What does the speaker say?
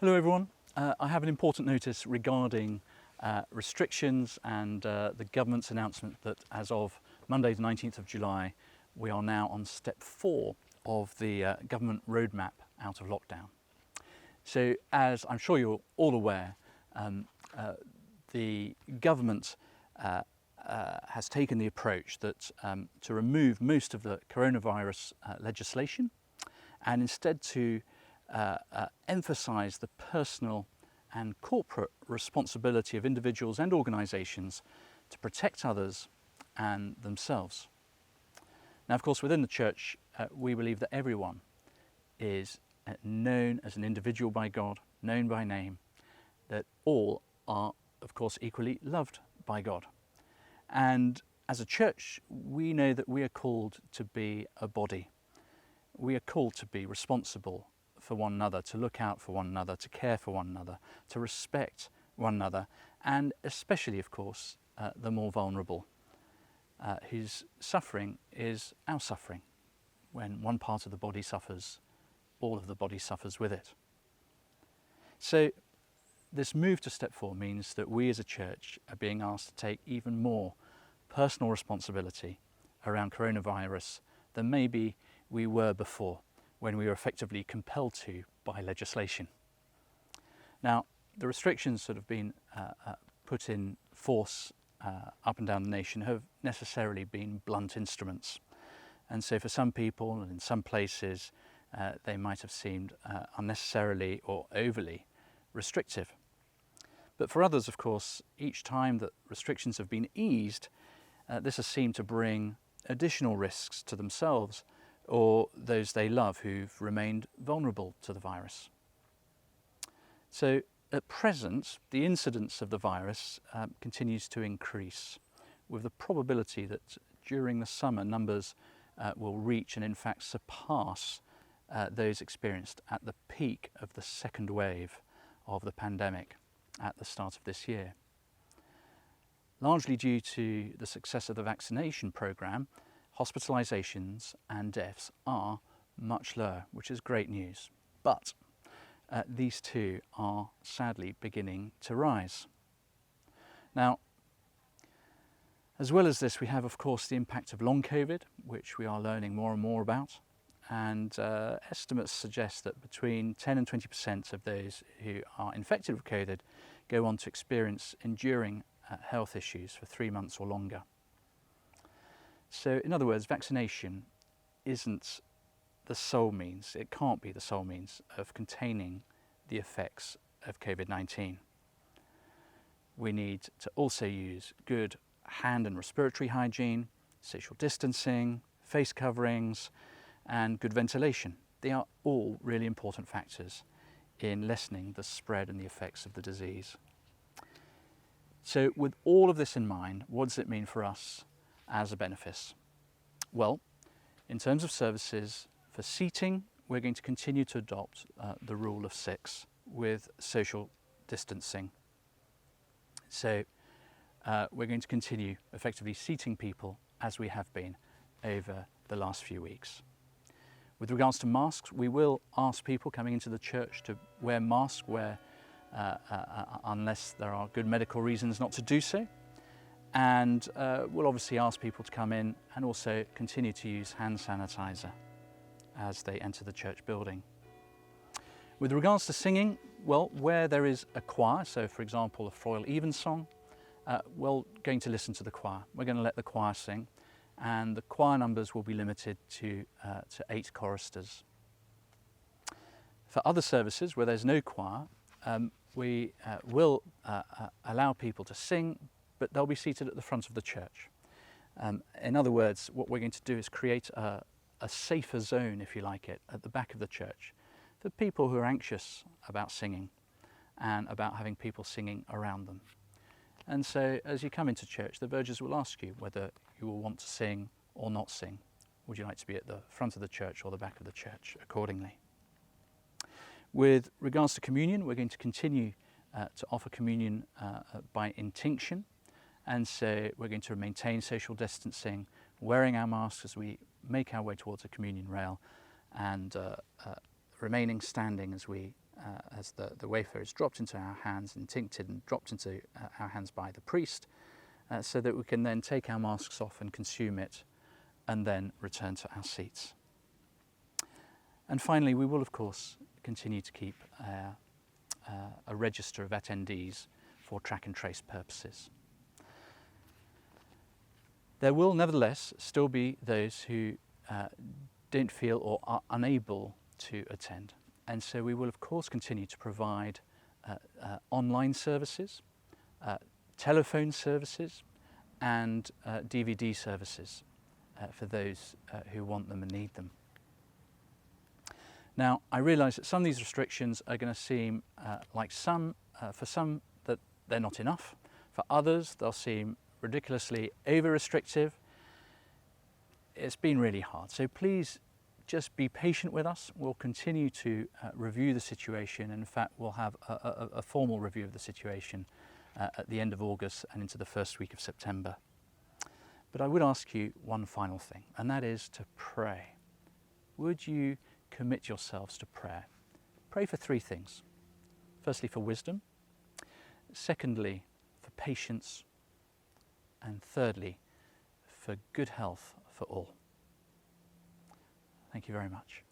Hello everyone. I have an important notice regarding restrictions and the government's announcement that as of Monday the 19th of July we are now on step 4 of the government roadmap out of lockdown. So as I'm sure you're all aware, the government has taken the approach that to remove most of the coronavirus legislation and instead to emphasise the personal and corporate responsibility of individuals and organisations to protect others and themselves. Now, of course, within the church, we believe that everyone is known as an individual by God, known by name, that all are, of course, equally loved by God. And as a church, we know that we are called to be a body. We are called to be responsible for one another, to look out for one another, to care for one another, to respect one another, and especially, of course, the more vulnerable, whose suffering is our suffering. When one part of the body suffers, all of the body suffers with it. So this move to step 4 means that we as a church are being asked to take even more personal responsibility around coronavirus than maybe we were before, when we were effectively compelled to by legislation. Now, the restrictions that have been put in force up and down the nation have necessarily been blunt instruments. And so for some people and in some places, they might have seemed unnecessarily or overly restrictive. But for others, of course, each time that restrictions have been eased, this has seemed to bring additional risks to themselves or those they love who've remained vulnerable to the virus. So at present, the incidence of the virus continues to increase, with the probability that during the summer numbers will reach and in fact surpass those experienced at the peak of the second wave of the pandemic at the start of this year. Largely due to the success of the vaccination programme, hospitalisations and deaths are much lower, which is great news. But these two are sadly beginning to rise. Now, as well as this, we have, of course, the impact of long COVID, which we are learning more and more about. And estimates suggest that between 10 and 20% of those who are infected with COVID go on to experience enduring health issues for 3 months or longer. So, in other words, vaccination isn't the sole means, it can't be the sole means of containing the effects of COVID-19. We need to also use good hand and respiratory hygiene, social distancing, face coverings, and good ventilation. They are all really important factors in lessening the spread and the effects of the disease. So with all of this in mind, what does it mean for us as a benefice? Well, in terms of services, for seating, we're going to continue to adopt the rule of 6 with social distancing. So we're going to continue effectively seating people as we have been over the last few weeks. With regards to masks, we will ask people coming into the church to wear masks unless there are good medical reasons not to do so. And we'll obviously ask people to come in and also continue to use hand sanitizer as they enter the church building. With regards to singing, well, where there is a choir, so for example a Froyle Evensong, we're going to listen to the choir. We're going to let the choir sing, and the choir numbers will be limited to 8 choristers. For other services where there's no choir, we will allow people to sing, but they'll be seated at the front of the church. In other words, what we're going to do is create a safer zone, if you like it, at the back of the church for people who are anxious about singing and about having people singing around them. And so as you come into church, the vergers will ask you whether you will want to sing or not sing. Would you like to be at the front of the church or the back of the church accordingly? With regards to communion, we're going to continue to offer communion by intinction. And so we're going to maintain social distancing, wearing our masks as we make our way towards a communion rail, and remaining standing as we as the wafer is dropped into our hands and tincted and dropped into our hands by the priest, so that we can then take our masks off and consume it and then return to our seats. And finally, we will of course continue to keep a register of attendees for track and trace purposes. There will nevertheless still be those who don't feel or are unable to attend, and so we will of course continue to provide online services, telephone services and DVD services for those who want them and need them. Now, I realise that some of these restrictions are going to seem like for some that they're not enough. For others, they'll seem ridiculously over-restrictive. It's been really hard. So please just be patient with us. We'll continue to review the situation. In fact, we'll have a formal review of the situation at the end of August and into the first week of September. But I would ask you one final thing, and that is to pray. Would you commit yourselves to prayer? Pray for three things. Firstly, for wisdom. Secondly, for patience. And thirdly, for good health for all. Thank you very much.